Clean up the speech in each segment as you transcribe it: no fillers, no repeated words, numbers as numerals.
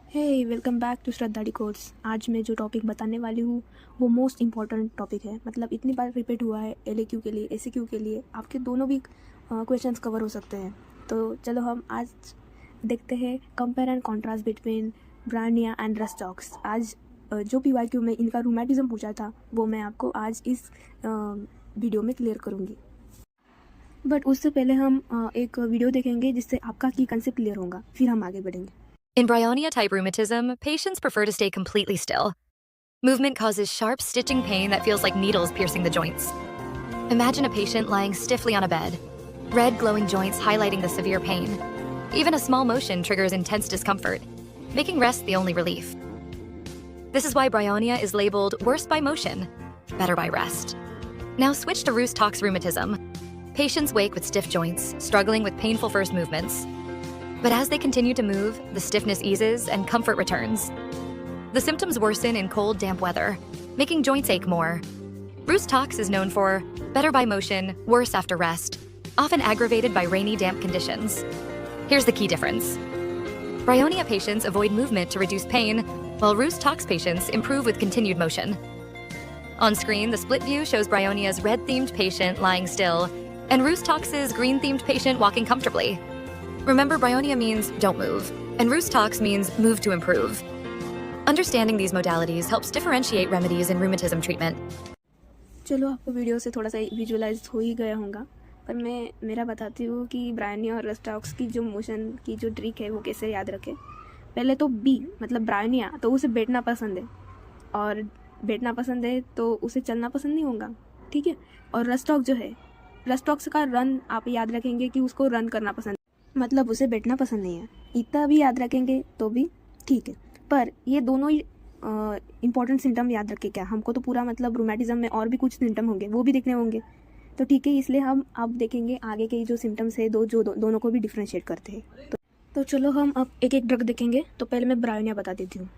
Hey welcome back to Shraddha course. आज मैं जो टॉपिक बताने वाली हूँ वो मोस्ट इम्पॉर्टेंट टॉपिक है। मतलब इतनी बार रिपीट हुआ है LAQ के लिए, ACQ के लिए, आपके दोनों भी क्वेश्चंस कवर हो सकते हैं। तो चलो हम आज देखते हैं compare and contrast between Bryonia and rhus tox. आज जो PYQ में इनका रूमेटिज्म पूछा था वो मैं आपको आज इस वीडियो में क्लियर करूँगी। बट उससे पहले हम एक वीडियो देखेंगे जिससे आपका की कंसेप्ट क्लियर होगा, फिर हम आगे बढ़ेंगे। In Bryonia-type rheumatism, patients prefer to stay completely still. Movement causes sharp, stitching pain that feels like needles piercing the joints. Imagine a patient lying stiffly on a bed, red glowing joints highlighting the severe pain. Even a small motion triggers intense discomfort, making rest the only relief. This is why Bryonia is labeled worse by motion, better by rest. Now switch to Rhus-Tox rheumatism. Patients wake with stiff joints, struggling with painful first movements. But as they continue to move, the stiffness eases and comfort returns. The symptoms worsen in cold, damp weather, making joints ache more. Rhus-Tox is known for better by motion, worse after rest, often aggravated by rainy, damp conditions. Here's the key difference. Bryonia patients avoid movement to reduce pain, while Rhus-Tox patients improve with continued motion. On screen, the split view shows Bryonia's red-themed patient lying still, and Rhus-Tox's green-themed patient walking comfortably. Remember, Bryonia means don't move, and Rhus-Tox means move to improve. Understanding these modalities helps differentiate remedies in rheumatism treatment. चलो आपको video से थोड़ा सा visualise हो ही गया होगा, पर मैं मेरा बताती हूँ कि ब्रायनिया और रस्टॉक्स की जो मोशन की जो ट्रिक है वो कैसे याद रखें। पहले तो बी मतलब ब्रायनिया तो उसे बैठना पसंद है, और बैठना पसंद है तो उसे चलना पसंद नहीं होगा, ठीक है। और रस्टॉक जो है, रस्टॉक्स का रन आप याद रखेंगे कि उसको रन करना पसंद, मतलब उसे बैठना पसंद नहीं है। इतना भी याद रखेंगे तो भी ठीक है, पर ये दोनों ही इंपॉर्टेंट सिम्टम याद रखें। क्या हमको तो पूरा मतलब रूमेटिज्म में और भी कुछ सिम्टम होंगे वो भी देखने होंगे, तो ठीक है। इसलिए हम अब देखेंगे आगे के जो सिम्टम्स है दोनों को भी डिफ्रेंशिएट करते हैं। तो चलो हम अब एक एक ड्रग देखेंगे। तो पहले मैं ब्रायनिया बता देती हूँ।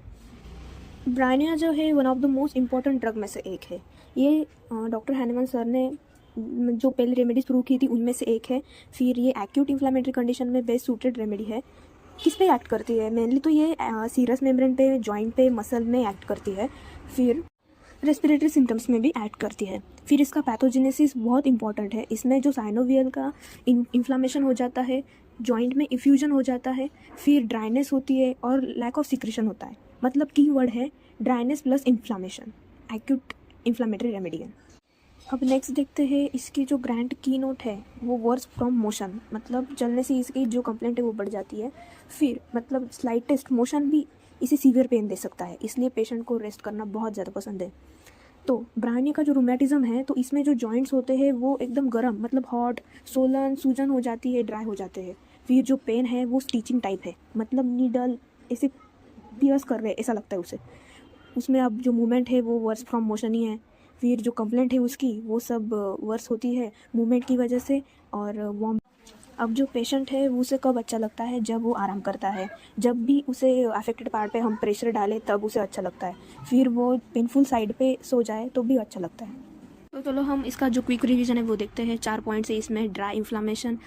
ब्रायनिया जो है one of the most important drug में से एक है। ये डॉक्टर हैनेमन सर ने जो पहले रेमेडीज प्रूव की थी उनमें से एक है। फिर ये एक्यूट इन्फ्लामेटरी कंडीशन में बेस्ट सूटेड रेमेडी है। किस पे एक्ट करती है? मेनली तो ये सीरस मेम्ब्रेन पे, जॉइंट पे, मसल में एक्ट करती है। फिर रेस्पिरेटरी सिम्टम्स में भी एक्ट करती है। फिर इसका पैथोजेनेसिस बहुत इंपॉर्टेंट है। इसमें जो साइनोवियल का इन्फ्लामेशन हो जाता है, जॉइंट में इफ्यूजन हो जाता है, फिर ड्राइनेस होती है और लैक ऑफ सिक्रेशन होता है। मतलब की वर्ड है dryness plus inflammation, acute inflammatory remedy है। अब नेक्स्ट देखते हैं इसकी जो ग्रैंड की नोट है वो वर्स फ्रॉम मोशन, मतलब चलने से इसकी जो कंप्लेंट है वो बढ़ जाती है। फिर मतलब स्लाइटेस्ट मोशन भी इसे सीवियर पेन दे सकता है, इसलिए पेशेंट को रेस्ट करना बहुत ज़्यादा पसंद है। तो ब्रायनिया का जो रूमेटिज्म है तो इसमें जो जॉइंट्स होते हैं वो एकदम गर्म मतलब हॉट, सोलन, सूजन हो जाती है, ड्राई हो जाते हैं। फिर जो पेन है वो स्टिचिंग टाइप है, मतलब नीडल ऐसे पियर्स कर रहे हैं ऐसा लगता है उसे। उसमें अब जो मूवमेंट है वो वर्स फ्रॉम मोशन ही है। फिर जो कंप्लेंट है उसकी वो सब वर्स होती है मूवमेंट की वजह से और वार्म। अब जो पेशेंट है वो उसे कब अच्छा लगता है? जब वो आराम करता है। जब भी उसे अफेक्टेड पार्ट पे हम प्रेशर डालें तब उसे अच्छा लगता है। फिर वो पेनफुल साइड पे सो जाए तो भी अच्छा लगता है। तो चलो हम इसका जो क्विक रिवीजन है वो देखते हैं। 4 पॉइंट्स है इसमें: dry inflammation,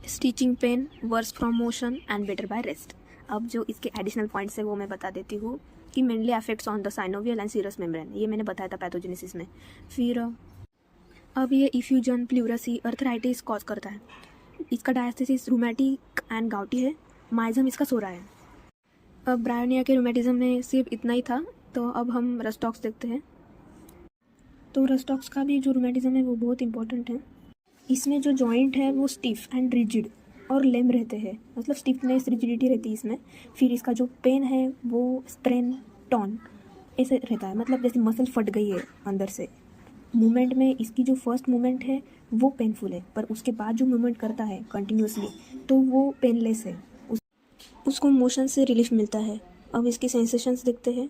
stitching pain, worse from motion and better by rest. अब जो इसके एडिशनल पॉइंट्स है वो मैं बता देती हूँ कि mainly affects on the synovial and serous membrane, ये मैंने बताया था पैथोजेनेसिस में। फिर अब ये इफ्यूजन, प्लूरसी, अर्थराइटिस कॉज करता है। इसका डायस्थेसिस रूमेटिक एंड गाउटी है। माइजम इसका सोरा है। अब ब्रायनिया के रूमेटिज्म में सिर्फ इतना ही था, तो अब हम रस्टॉक्स देखते हैं। तो रस्टॉक्स का भी जो रूमेटिज्म है वो बहुत इंपॉर्टेंट है। इसमें जो जॉइंट है वो स्टिफ एंड रिजिड और लेम रहते हैं, मतलब स्टिफनेस, रिजिडिटी रहती है इसमें। फिर इसका जो पेन है वो स्प्रेन टॉन ऐसे रहता है, मतलब जैसे मसल फट गई है अंदर से। मूवमेंट में इसकी जो फर्स्ट मूवमेंट है वो पेनफुल है, पर उसके बाद जो मूवमेंट करता है कंटिन्यूसली तो वो पेनलेस है, उसको मोशन से रिलीफ मिलता है। अब इसकी सेंसेशंस देखते हैं।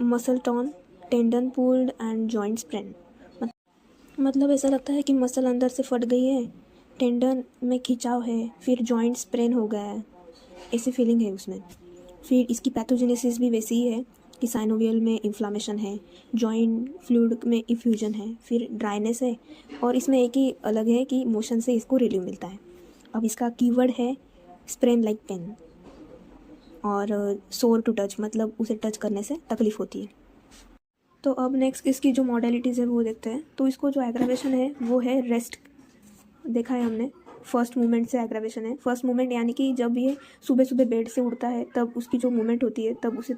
Muscle torn, tendon pulled and joint sprain, मतलब ऐसा लगता है कि मसल अंदर से फट गई है, टेंडन में खिंचाव है, फिर जॉइंट स्प्रेन हो गया है, ऐसी फीलिंग है उसमें। फिर इसकी पैथोजेनेसिस भी वैसी ही है कि साइनोवियल में इन्फ्लामेशन है, जॉइंट फ्लूइड में इफ्यूजन है, फिर ड्राइनेस है, और इसमें एक ही अलग है कि मोशन से इसको रिलीफ मिलता है। अब इसका कीवर्ड है स्प्रेन लाइक पेन। और सोर टू टच मतलब उसे टच करने से तकलीफ़ होती है। तो अब नेक्स्ट इसकी जो मॉडलिटीज़ है वो देखते हैं। तो इसको जो एग्रावेशन है वो है रेस्ट, देखा है हमने, फर्स्ट मूवमेंट से एग्रावेशन है। फर्स्ट मूवमेंट यानी कि जब ये सुबह सुबह बेड से उठता है तब उसकी जो मूवमेंट होती है तब उसे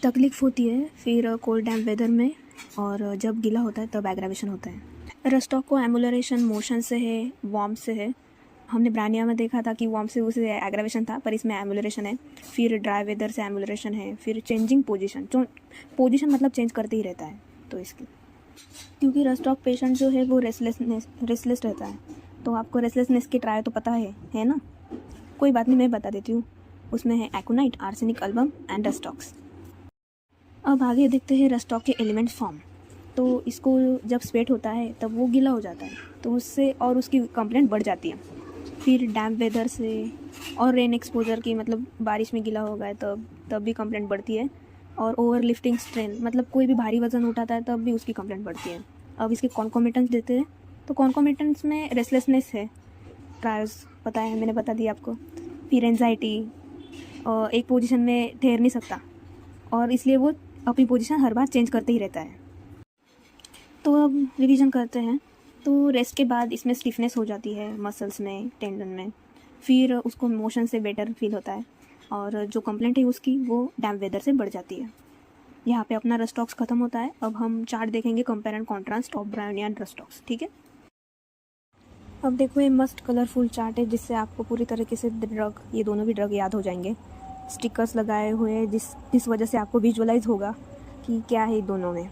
तकलीफ़ होती है। फिर कोल्ड डैम्प वेदर में और जब गीला होता है तब एग्रावेशन होता है। रस्टॉक को एमुलरेशन मोशन से है, वार्म से है। हमने ब्रानिया में देखा था कि वार्म से उसे एग्रावेशन था, पर इसमें एमुलरेशन है। फिर ड्राई वेदर से एमुलरेशन है। फिर चेंजिंग पोजीशन, जो पोजीशन मतलब चेंज करते ही रहता है। तो इसकी क्योंकि रस्टॉक पेशेंट जो है वो रेस्टलेस रहता है, तो आपको रेस्टलेसनेस की ट्राई तो पता है ना? कोई बात नहीं, मैं बता देती हूँ। उसमें है एकोनाइट, आर्सेनिक अल्बम एंड रस्टॉक्स। अब आगे देखते हैं रस्टॉक के एलिमेंट्स फॉर्म। तो इसको जब स्वेट होता है तब वो गीला हो जाता है, तो उससे और उसकी कंप्लेंट बढ़ जाती है। फिर डैम्प वेदर से और रेन एक्सपोजर की, मतलब बारिश में गीला हो गया तब भी कंप्लेंट बढ़ती है। और ओवर लिफ्टिंग स्ट्रेन, मतलब कोई भी भारी वजन उठाता है तब भी उसकी कंप्लेंट बढ़ती है। अब इसके कॉन्कोमिटेंट्स देते हैं। तो कॉन्कोमिटेंट्स में रेस्टलेसनेस है, ट्रायल्स पता है, मैंने बता दिया आपको। फिर एंजाइटी, एक पोजीशन में ठहर नहीं सकता और इसलिए वो अपनी पोजीशन हर बार चेंज करते ही रहता है। तो अब रिवीजन करते हैं। तो रेस्ट के बाद इसमें स्टिफनेस हो जाती है मसल्स में, टेंडन में। फिर उसको मोशन से बेटर फील होता है और जो कंप्लेंट है उसकी वो डैम्प वेदर से बढ़ जाती है। यहाँ पे अपना रस्टॉक्स ख़त्म होता है। अब हम चार्ट देखेंगे compare and contrast of bryonia and rhus tox, ठीक है? अब देखो ये मस्त कलरफुल चार्ट है जिससे आपको पूरी तरीके से ड्रग, ये दोनों भी ड्रग याद हो जाएंगे। स्टिकर्स लगाए हुए हैं जिस वजह से आपको विजुअलाइज होगा कि क्या है दोनों में।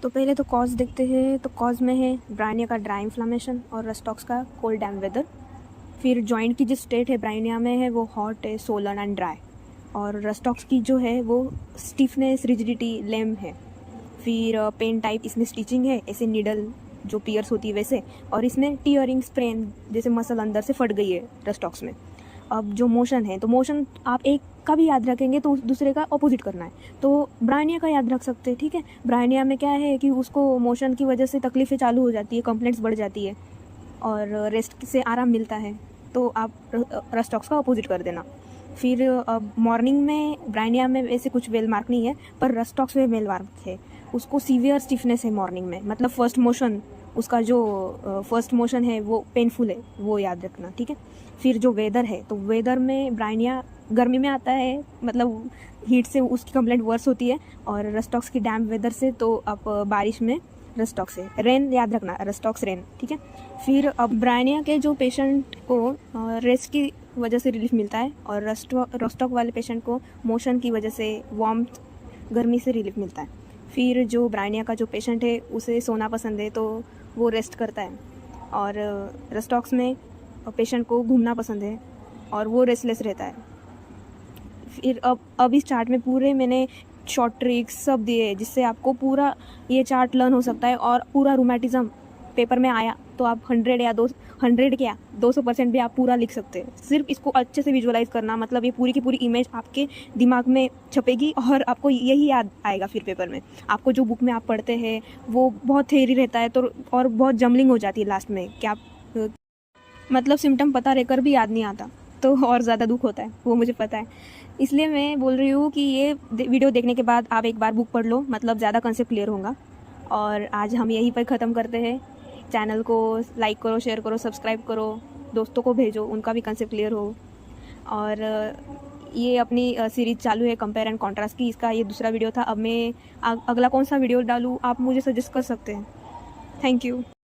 तो पहले तो कॉज देखते हैं। तो कॉज में है ब्रायोनिया का ड्राई इन्फ्लामेशन और रस्टॉक्स का कोल्ड डैम्प वेदर। फिर जॉइंट की जो स्टेट है ब्रायोनिया में है वो हॉट है, सोलन एंड ड्राई, और रस्टॉक्स की जो है वो स्टिफनेस, रिजिडिटी, लेम है। फिर पेन टाइप, इसमें स्टिचिंग है, ऐसे नीडल जो पियर्स होती है वैसे, और इसमें टीयरिंग, स्प्रेन, जैसे मसल अंदर से फट गई है रस्टॉक्स में। अब जो मोशन है, तो मोशन आप एक का भी याद रखेंगे तो दूसरे का ऑपोजिट करना है। तो ब्रायोनिया का याद रख सकते हैं, ठीक है? ब्रायोनिया में क्या है कि उसको मोशन की वजह से तकलीफ़ें चालू हो जाती है, कंप्लेंट्स बढ़ जाती है और रेस्ट से आराम मिलता है, तो आप रस्टॉक्स का ऑपोजिट कर देना। फिर मॉर्निंग में ब्रायोनिया में वैसे कुछ वेल मार्क नहीं है, पर रस्टॉक्स में वेल मार्क है। उसको सीवियर स्टिफनेस है मॉर्निंग में, मतलब फर्स्ट मोशन, उसका जो फर्स्ट मोशन है वो पेनफुल है, वो याद रखना, ठीक है? फिर जो वेदर है, तो वेदर में ब्रायोनिया गर्मी में आता है, मतलब हीट से उसकी कंप्लेंट वर्स होती है, और रस्टॉक्स की डैम्प वेदर से तो आप बारिश में रस्टॉक्स है। रेन याद रखना, रस्टॉक्स रेन, ठीक है? फिर अब ब्रायोनिया के जो पेशेंट को रेस्ट की वजह से रिलीफ मिलता है और रस्टॉक वाले पेशेंट को मोशन की वजह से, वार्मथ, गर्मी से रिलीफ मिलता है। फिर जो ब्रायोनिया का जो पेशेंट है उसे सोना पसंद है तो वो रेस्ट करता है, और रस्टॉक्स में पेशेंट को घूमना पसंद है और वो रेस्टलेस रहता है। फिर अब इस चार्ट में पूरे मैंने शॉर्ट ट्रिक्स सब दिए हैं जिससे आपको पूरा ये चार्ट लर्न हो सकता है, और पूरा रूमेटिज्म पेपर में आया तो आप 200% भी आप पूरा लिख सकते हैं। सिर्फ इसको अच्छे से विजुअलाइज करना, मतलब ये पूरी की पूरी इमेज आपके दिमाग में छपेगी और आपको यही याद आएगा फिर पेपर में। आपको जो बुक में आप पढ़ते हैं वो बहुत थ्योरी रहता है, तो और बहुत जमलिंग हो जाती है लास्ट में, कि आप मतलब सिम्टम पता रहकर भी याद नहीं आता, तो और ज़्यादा दुख होता है, वो मुझे पता है। इसलिए मैं बोल रही हूँ कि ये वीडियो देखने के बाद आप एक बार बुक पढ़ लो, मतलब ज़्यादा कंसेप्ट क्लियर होगा। और आज हम यहीं पर ख़त्म करते हैं। चैनल को लाइक करो, शेयर करो, सब्सक्राइब करो, दोस्तों को भेजो, उनका भी कंसेप्ट क्लियर हो। और ये अपनी सीरीज़ चालू है कंपेयर एंड कॉन्ट्रास्ट की, इसका ये दूसरा वीडियो था। अब मैं अगला कौन सा वीडियो डालूँ आप मुझे सजेस्ट कर सकते हैं। Thank you.